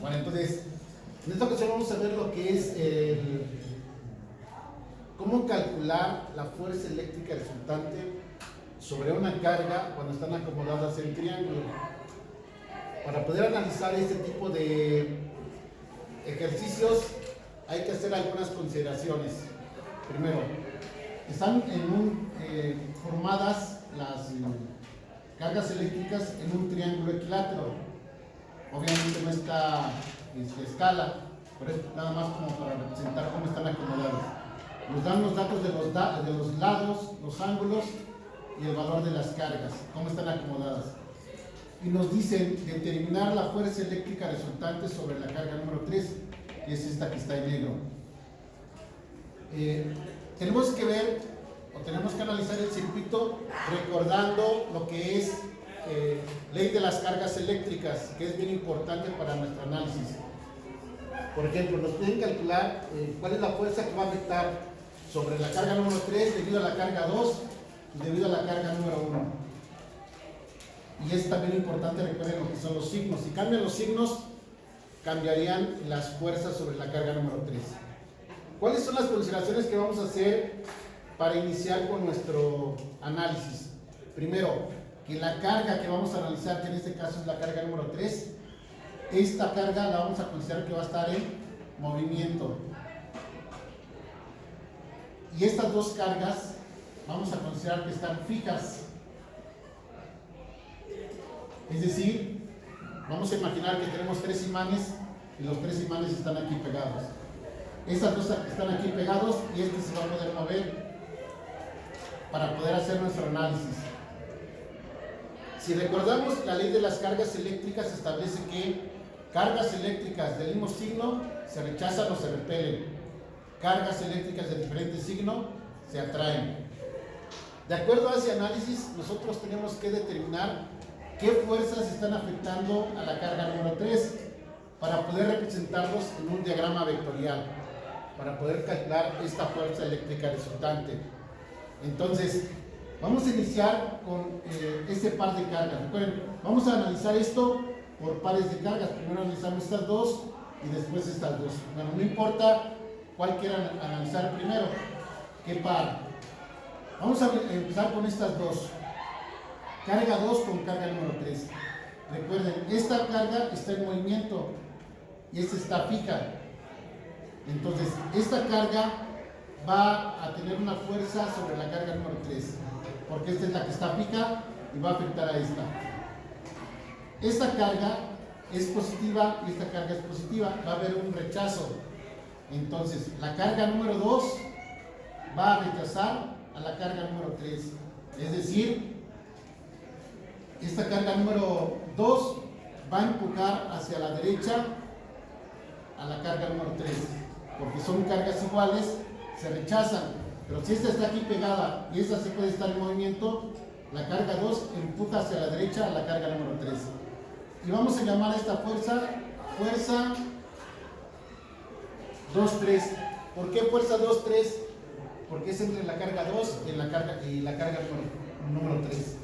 Bueno, entonces, en esta ocasión vamos a ver lo que es cómo calcular la fuerza eléctrica resultante sobre una carga cuando están acomodadas en triángulo. Para poder analizar este tipo de ejercicios hay que hacer algunas consideraciones. Primero, están formadas las cargas eléctricas en un triángulo equilátero. Obviamente no está escala, pero es nada más como para representar cómo están acomodadas. Nos dan los datos de los lados, los ángulos y el valor de las cargas, cómo están acomodadas. Y nos dicen determinar la fuerza eléctrica resultante sobre la carga número 3, que es esta que está en negro. Tenemos que ver o tenemos que analizar el circuito recordando lo que es ley de las cargas eléctricas, que es bien importante para nuestro análisis. Por ejemplo, nos pueden calcular cuál es la fuerza que va a afectar sobre la carga número 3 debido a la carga 2 y debido a la carga número 1. Y es también importante, recuerden lo que son los signos. Si cambian los signos, cambiarían las fuerzas sobre la carga número 3. ¿Cuáles son las consideraciones que vamos a hacer para iniciar con nuestro análisis? Primero, que la carga que vamos a analizar, que en este caso es la carga número 3, esta carga la vamos a considerar que va a estar en movimiento. Y estas dos cargas vamos a considerar que están fijas. Es decir, vamos a imaginar que tenemos tres imanes y los tres imanes están aquí pegados. Estas dos están aquí pegados y este se va a poder mover para poder hacer nuestro análisis. Si recordamos, la ley de las cargas eléctricas establece que cargas eléctricas del mismo signo se rechazan o se repelen. Cargas eléctricas de diferente signo se atraen. De acuerdo a ese análisis, nosotros tenemos que determinar qué fuerzas están afectando a la carga número 3 para poder representarlos en un diagrama vectorial, para poder calcular esta fuerza eléctrica resultante. Entonces, vamos a iniciar con este par de cargas. Recuerden, vamos a analizar esto por pares de cargas. Primero analizamos estas dos y después estas dos. Bueno, no importa cuál quieran analizar primero, qué par. Vamos a empezar con estas dos. Carga 2 con carga número 3. Recuerden, esta carga está en movimiento y esta está fija. Entonces, esta carga va a tener una fuerza sobre la carga número 3, porque esta es la que está fija y va a afectar a esta. Esta carga es positiva y esta carga es positiva, va a haber un rechazo. Entonces, la carga número 2 va a rechazar a la carga número 3. Es decir, esta carga número 2 va a empujar hacia la derecha a la carga número 3, porque son cargas iguales, se rechazan. Pero si esta está aquí pegada y esta se puede estar en movimiento, la carga 2 empuja hacia la derecha a la carga número 3. Y vamos a llamar a esta fuerza 2-3. ¿Por qué fuerza 2-3? Porque es entre la carga 2 y la carga número 3.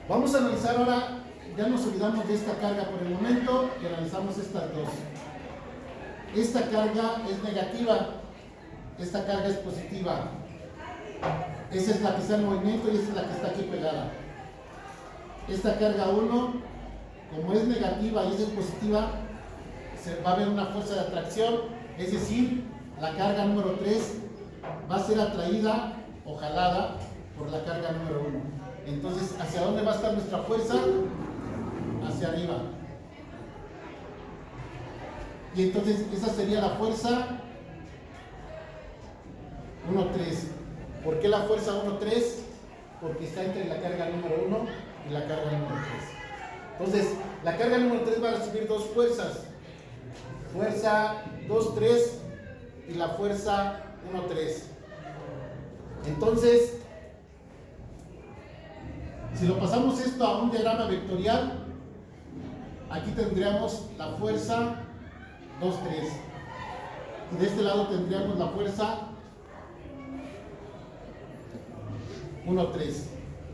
Vamos a analizar ahora, ya nos olvidamos de esta carga por el momento y analizamos estas dos. Esta carga es negativa. Esta carga es positiva. Esa es la que está en movimiento y esta es la que está aquí pegada. Esta carga 1, como es negativa y esa es positiva, va a haber una fuerza de atracción, es decir, la carga número 3 va a ser atraída o jalada por la carga número 1. Entonces, ¿hacia dónde va a estar nuestra fuerza? Hacia arriba. Y entonces, esa sería la fuerza 1-3. ¿Por qué la fuerza 1-3? Porque está entre la carga número 1 y la carga número 3. Entonces, la carga número 3 va a recibir dos fuerzas. Fuerza 2-3 y la fuerza 1-3. Entonces, si lo pasamos esto a un diagrama vectorial, aquí tendríamos la fuerza 2-3. Y de este lado tendríamos la fuerza 1-3.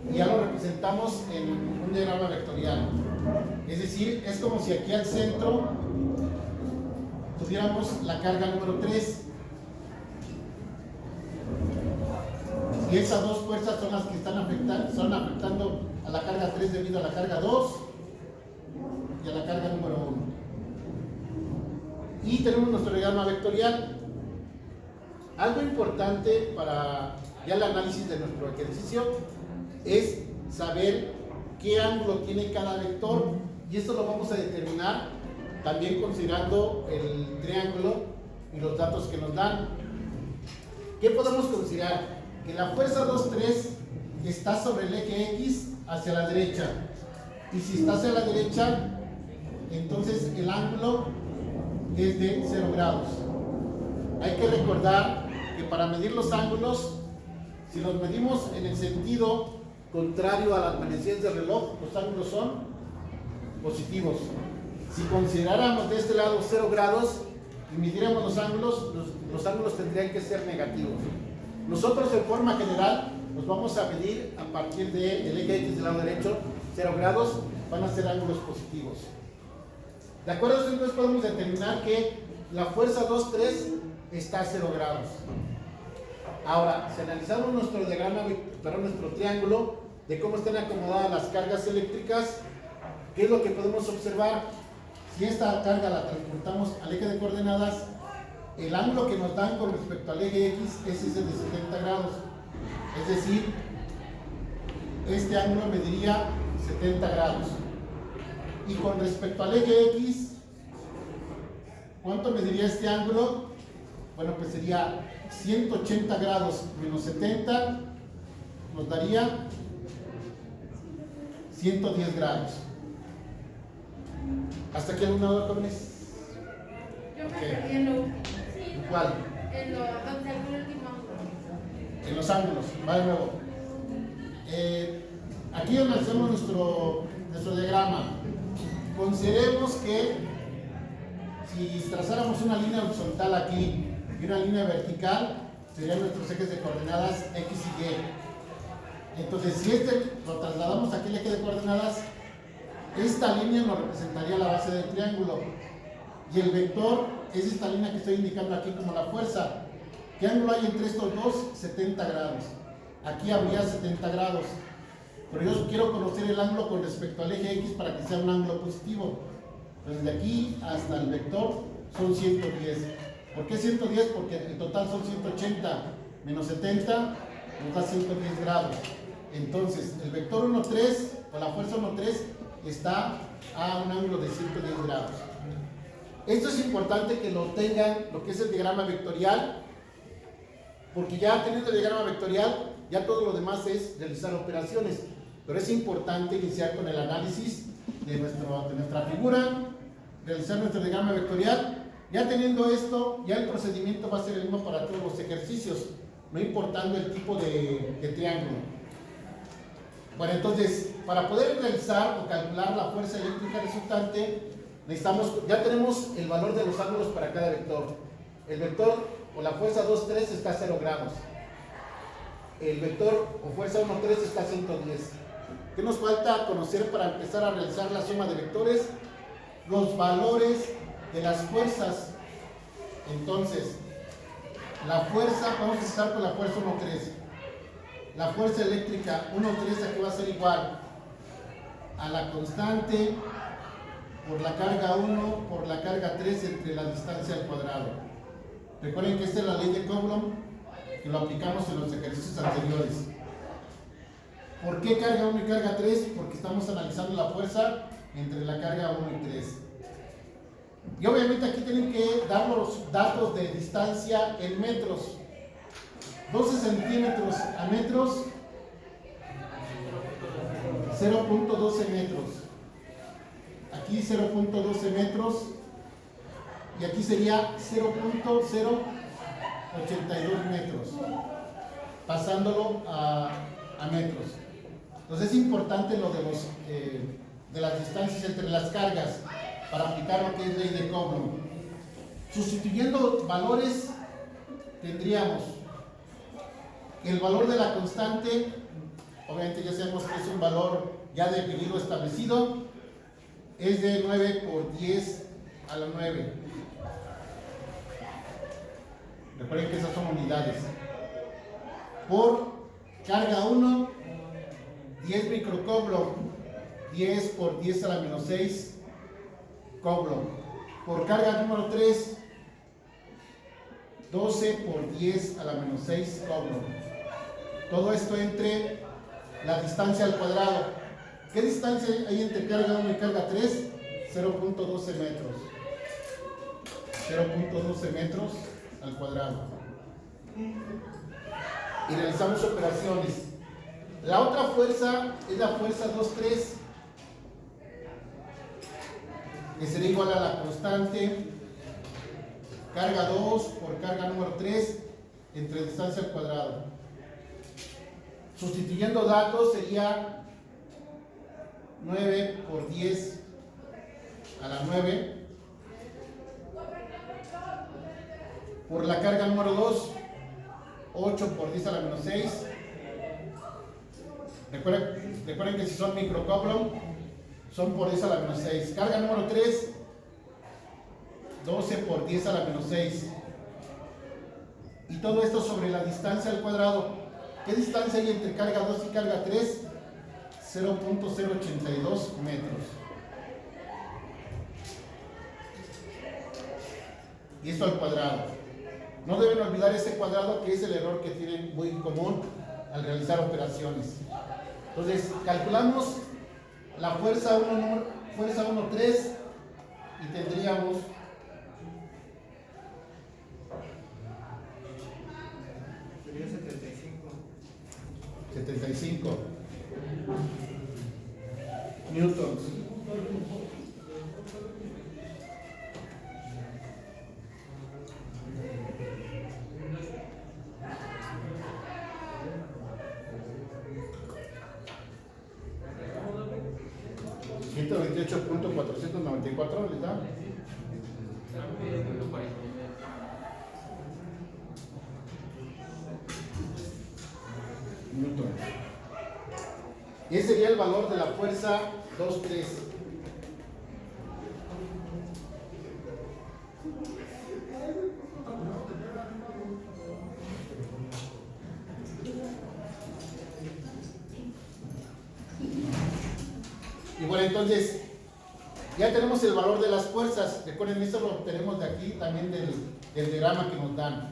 Y ya lo representamos en un diagrama vectorial. Es decir, es como si aquí al centro tuviéramos la carga número 3. Y esas dos fuerzas son las que están afectando a la carga 3 debido a la carga 2 y a la carga número 1. Y tenemos nuestro diagrama vectorial. Algo importante para ya el análisis de nuestro ejercicio es saber qué ángulo tiene cada vector, y esto lo vamos a determinar también considerando el triángulo y los datos que nos dan. ¿Qué podemos considerar? Que la fuerza 2, 3 está sobre el eje X hacia la derecha, y si está hacia la derecha, entonces el ángulo es de 0 grados. Hay que recordar que para medir los ángulos, si los medimos en el sentido contrario a las manecillas del reloj, los ángulos son positivos. Si consideráramos de este lado 0 grados y midiéramos los ángulos tendrían que ser negativos. Nosotros en forma general los vamos a medir a partir del eje X del lado derecho, 0 grados, van a ser ángulos positivos. De acuerdo a eso, entonces podemos determinar que la fuerza 2, 3 está a 0 grados. Ahora, si analizamos nuestro diagrama, nuestro triángulo, de cómo están acomodadas las cargas eléctricas, ¿qué es lo que podemos observar? Si esta carga la transportamos al eje de coordenadas, el ángulo que nos dan con respecto al eje X es ese de 70 grados. Es decir, este ángulo mediría 70 grados. Y con respecto al eje X, ¿cuánto mediría este ángulo? Bueno, pues sería 180 grados menos 70, nos daría 110 grados. ¿Hasta aquí alguna duda, jóvenes? Yo me perdí en lo último. ¿Cuál? En lo último ángulo. En los ángulos, va de nuevo. Aquí analizamos nuestro diagrama. Consideremos que si trazáramos una línea horizontal aquí y una línea vertical, serían nuestros ejes de coordenadas X y Y. Entonces, si lo trasladamos aquí al eje de coordenadas, esta línea nos representaría la base del triángulo. Y el vector es esta línea que estoy indicando aquí como la fuerza. ¿Qué ángulo hay entre estos dos? 70 grados. Aquí habría 70 grados. Pero yo quiero conocer el ángulo con respecto al eje X para que sea un ángulo positivo. Entonces, de aquí hasta el vector son 110. ¿Por qué 110? Porque en total son 180 menos 70 nos da 110 grados. Entonces, el vector 1, 3 o la fuerza 1, 3 está a un ángulo de 110 grados. Esto es importante que lo tengan, lo que es el diagrama vectorial, porque ya teniendo el diagrama vectorial, ya todo lo demás es realizar operaciones. Pero es importante iniciar con el análisis de nuestra figura, realizar nuestro diagrama vectorial. Ya teniendo esto, ya el procedimiento va a ser el mismo para todos los ejercicios, no importando el tipo de triángulo. Bueno, entonces, para poder realizar o calcular la fuerza eléctrica resultante, ya tenemos el valor de los ángulos para cada vector. El vector o la fuerza 2, 3 está a 0 grados. El vector o fuerza 1, 3 está a 110. ¿Qué nos falta conocer para empezar a realizar la suma de vectores? Los valores de las fuerzas. Entonces, la fuerza, vamos a empezar con la fuerza 1, 3. La fuerza eléctrica 1, 3 aquí va a ser igual a la constante por la carga 1 por la carga 3 entre la distancia al cuadrado. Recuerden que esta es la ley de Coulomb, que lo aplicamos en los ejercicios anteriores. ¿Por qué carga 1 y carga 3? Porque estamos analizando la fuerza entre la carga 1 y 3. Y obviamente aquí tienen que dar los datos de distancia en metros. 12 centímetros a metros, 0.12 metros. Aquí 0.12 metros y aquí sería 0.082 metros, pasándolo a metros. Entonces es importante lo de las distancias entre las cargas para aplicar lo que es ley de Coulomb. Sustituyendo valores, tendríamos el valor de la constante, obviamente ya sabemos que es un valor ya definido, establecido. es de 9 por 10 a la 9. Recuerden que esas son unidades. Por carga 1, 10 microcoulomb, 10 por 10 a la menos 6 coulomb. Por carga número 3, 12 por 10 a la menos 6 coulomb. Todo esto entre la distancia al cuadrado. ¿Qué distancia hay entre carga 1 y carga 3? 0.12 metros. 0.12 metros al cuadrado. Y realizamos operaciones. La otra fuerza es la fuerza 2,3, que será igual a la constante carga 2 por carga número 3 entre distancia al cuadrado. Sustituyendo datos sería 9 por 10 a la 9 por la carga número 2, 8 por 10 a la menos 6. Recuerden que si son microcoulomb, son por 10 a la menos 6. Carga número 3, 12 por 10 a la menos 6. Y todo esto sobre la distancia al cuadrado. ¿Qué distancia hay entre carga 2 y carga 3? 0.082 metros. Y esto al cuadrado. No deben olvidar ese cuadrado, que es el error que tienen muy común al realizar operaciones. Entonces, calculamos la fuerza 1,3 y tendríamos Sería 75. 75 newtons. ¿128.494 les da? Newton. Y ese sería el valor de la fuerza 2,3. Y bueno, entonces ya tenemos el valor de las fuerzas. Recuerden, esto lo obtenemos de aquí también del diagrama que nos dan.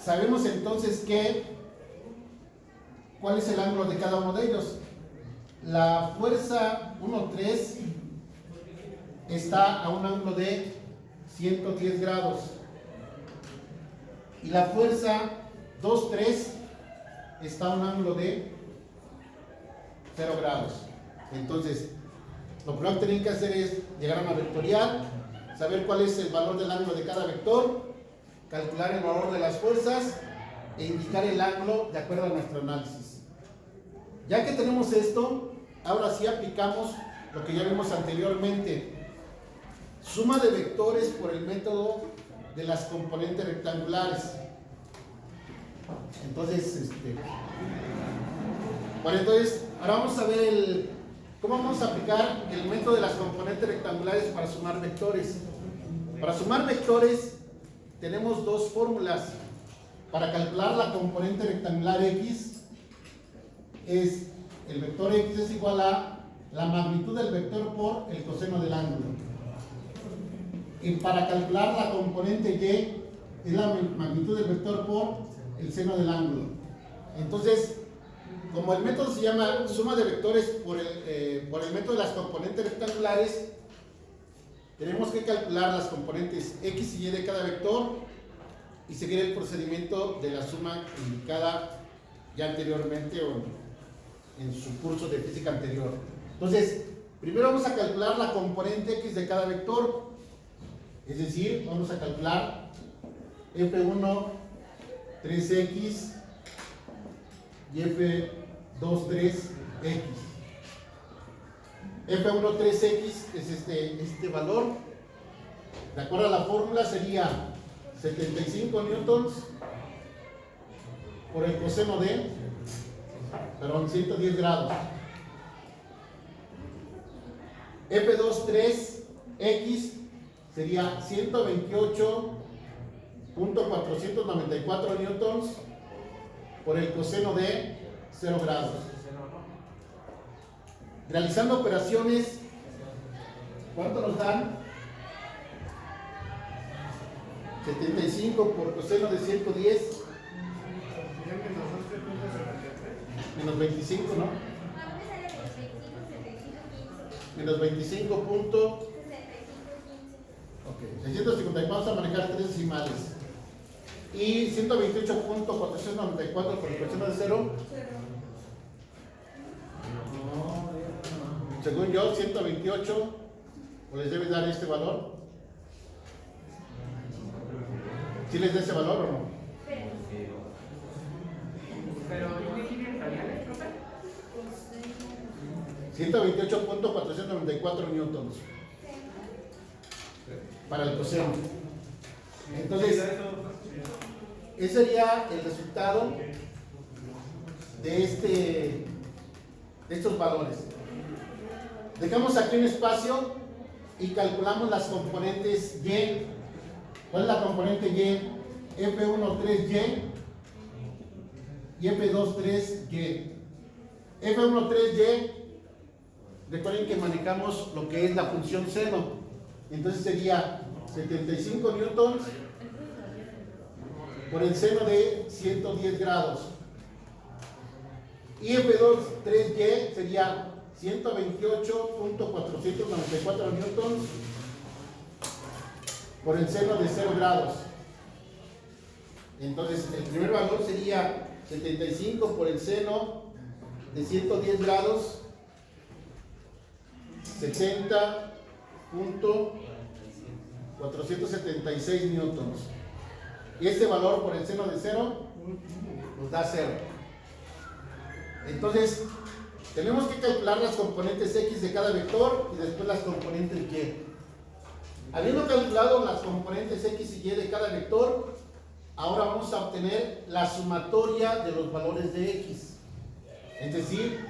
Sabemos entonces cuál es el ángulo de cada uno de ellos. La fuerza 1,3 está a un ángulo de 110 grados. Y la fuerza 2,3 está a un ángulo de 0 grados. Entonces, lo primero que tienen que hacer es llegar a una vectorial, saber cuál es el valor del ángulo de cada vector, calcular el valor de las fuerzas e indicar el ángulo de acuerdo a nuestro análisis. Ya que tenemos esto, ahora sí aplicamos lo que ya vimos anteriormente. Suma de vectores por el método de las componentes rectangulares. Entonces, bueno, entonces, ahora vamos a ver cómo vamos a aplicar el método de las componentes rectangulares para sumar vectores. Para sumar vectores tenemos dos fórmulas. Para calcular la componente rectangular x, el vector x es igual a la magnitud del vector por el coseno del ángulo. Y para calcular la componente y es la magnitud del vector por el seno del ángulo. Entonces, como el método se llama suma de vectores por el método de las componentes rectangulares, tenemos que calcular las componentes x y y de cada vector y seguir el procedimiento de la suma indicada ya anteriormente o en su curso de física anterior. Entonces, primero vamos a calcular la componente x de cada vector, es decir, vamos a calcular f1 3x y f2 3x. f1 3x es este valor. De acuerdo a la fórmula sería 75 newtons por el coseno de 110 grados. F23X sería 128.494 newtons por el coseno de 0 grados. Realizando operaciones, ¿cuánto nos dan? 75 por coseno de 110 menos 25, ¿no? Menos 25 punto. Ok, 650, vamos a manejar tres decimales. Y 128.494 por el coseno de 0. Según yo, 128, ¿o les debe dar este valor? ¿Sí les da ese valor o no? Pero ¿no me quieren variables, profe? 128.494 newtons para el coseno. Entonces, ese sería el resultado de estos valores. Dejamos aquí un espacio y calculamos las componentes Y. ¿Cuál es la componente Y? F13Y y F23Y. F13Y, recuerden que manejamos lo que es la función seno. Entonces sería 75 newtons por el seno de 110 grados. Y F23Y sería 128.494 newtons por el seno de 0 grados. Entonces el primer valor sería 75 por el seno de 110 grados, 70.476 newtons. Y este valor por el seno de 0 nos da 0. Entonces tenemos que calcular las componentes X de cada vector y después las componentes Y. Habiendo calculado las componentes X y Y de cada vector, ahora vamos a obtener la sumatoria de los valores de X. Es decir,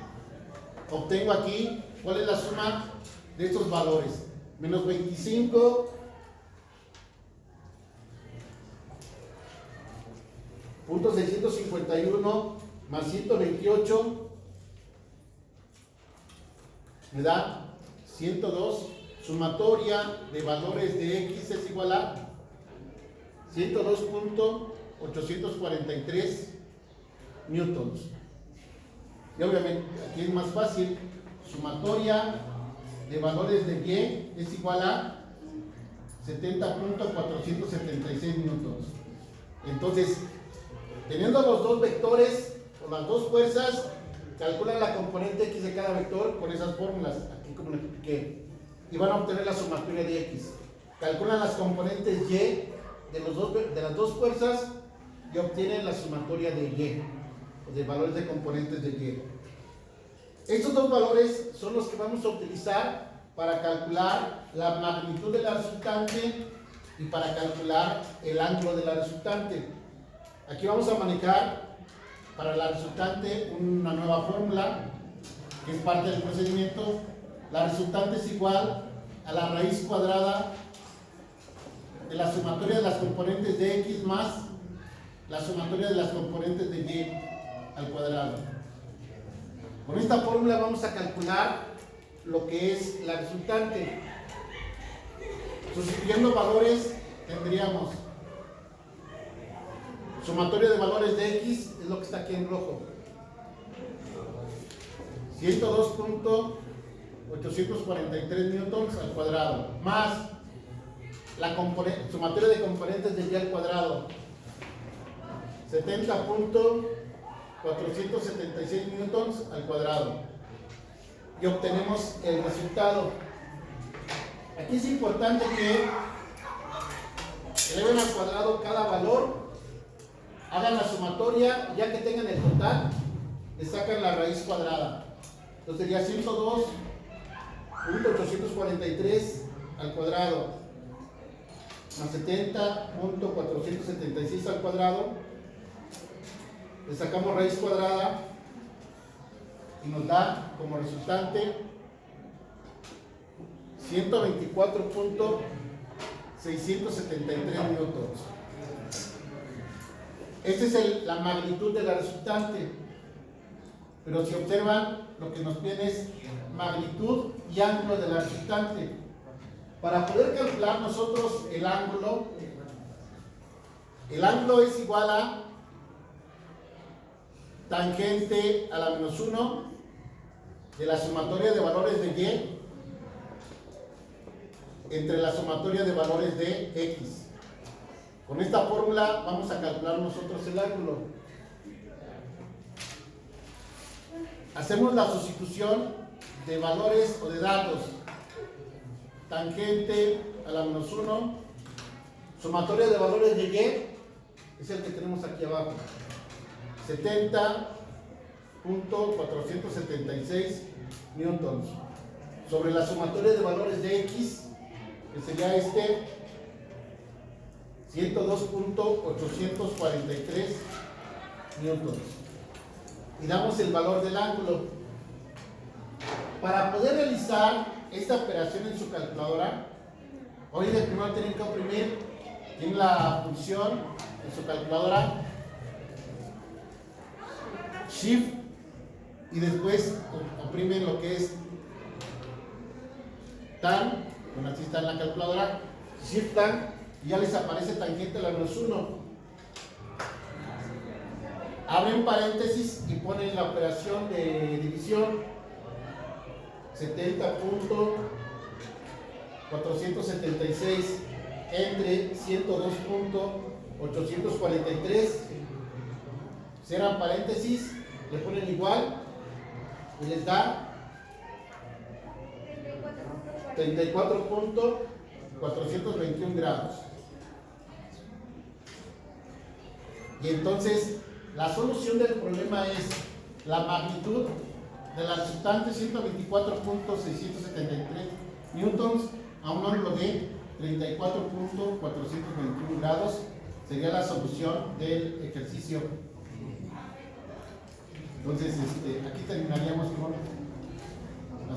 obtengo aquí cuál es la suma de estos valores. Menos 25.651 más 128 me da 102. Sumatoria de valores de X es igual a 102.843 newtons. Y obviamente aquí es más fácil. Sumatoria de valores de Y es igual a 70.476 newtons. Entonces, teniendo los dos vectores o las dos fuerzas, calculan la componente X de cada vector con esas fórmulas, aquí como les expliqué, y van a obtener la sumatoria de X. Calculan las componentes Y de las dos fuerzas y obtienen la sumatoria de Y, o de valores de componentes de Y. Estos dos valores son los que vamos a utilizar para calcular la magnitud de la resultante y para calcular el ángulo de la resultante. Aquí vamos a manejar para la resultante una nueva fórmula que es parte del procedimiento. La resultante es igual a la raíz cuadrada de la sumatoria de las componentes de X más la sumatoria de las componentes de Y al cuadrado. Con esta fórmula vamos a calcular lo que es la resultante. Sustituyendo valores, tendríamos sumatoria de valores de X, es lo que está aquí en rojo, 102.843 newtons al cuadrado, más la sumatoria de componentes de Y al cuadrado, 70.476 newtons al cuadrado, y obtenemos el resultado. Aquí es importante que eleven al cuadrado cada valor, hagan la sumatoria, ya que tengan el total, le sacan la raíz cuadrada. Entonces sería 102.843 al cuadrado más 70.476 al cuadrado, le sacamos raíz cuadrada y nos da como resultante 124.673 newtons. Esta es la magnitud de la resultante. Pero si observan, lo que nos piden es magnitud y ángulo de la resultante. Para poder calcular nosotros el ángulo es igual a tangente a la menos 1 de la sumatoria de valores de y entre la sumatoria de valores de x. Con esta fórmula vamos a calcular nosotros el ángulo. Hacemos la sustitución de valores o de datos. Tangente a la menos 1, sumatoria de valores de y, es el que tenemos aquí abajo. 70.476 newtons. Sobre la sumatoria de valores de x, que sería 102.843 newtons. Y damos el valor del ángulo. Para poder realizar esta operación en su calculadora, hoy de primero tienen que oprimir, tienen la función en su calculadora Shift y después oprimen lo que es tan, bueno, así está en la calculadora, Shift tan, y ya les aparece tangente a la menos 1. Abren paréntesis y ponen la operación de división. 70.476 entre 102.843. Cierran paréntesis, le ponen igual y les da 34.421 grados. Y entonces la solución del problema es la magnitud de la resultante 124.673 newtons a un ángulo de 34.421 grados. Sería la solución del ejercicio. Entonces, aquí terminaríamos con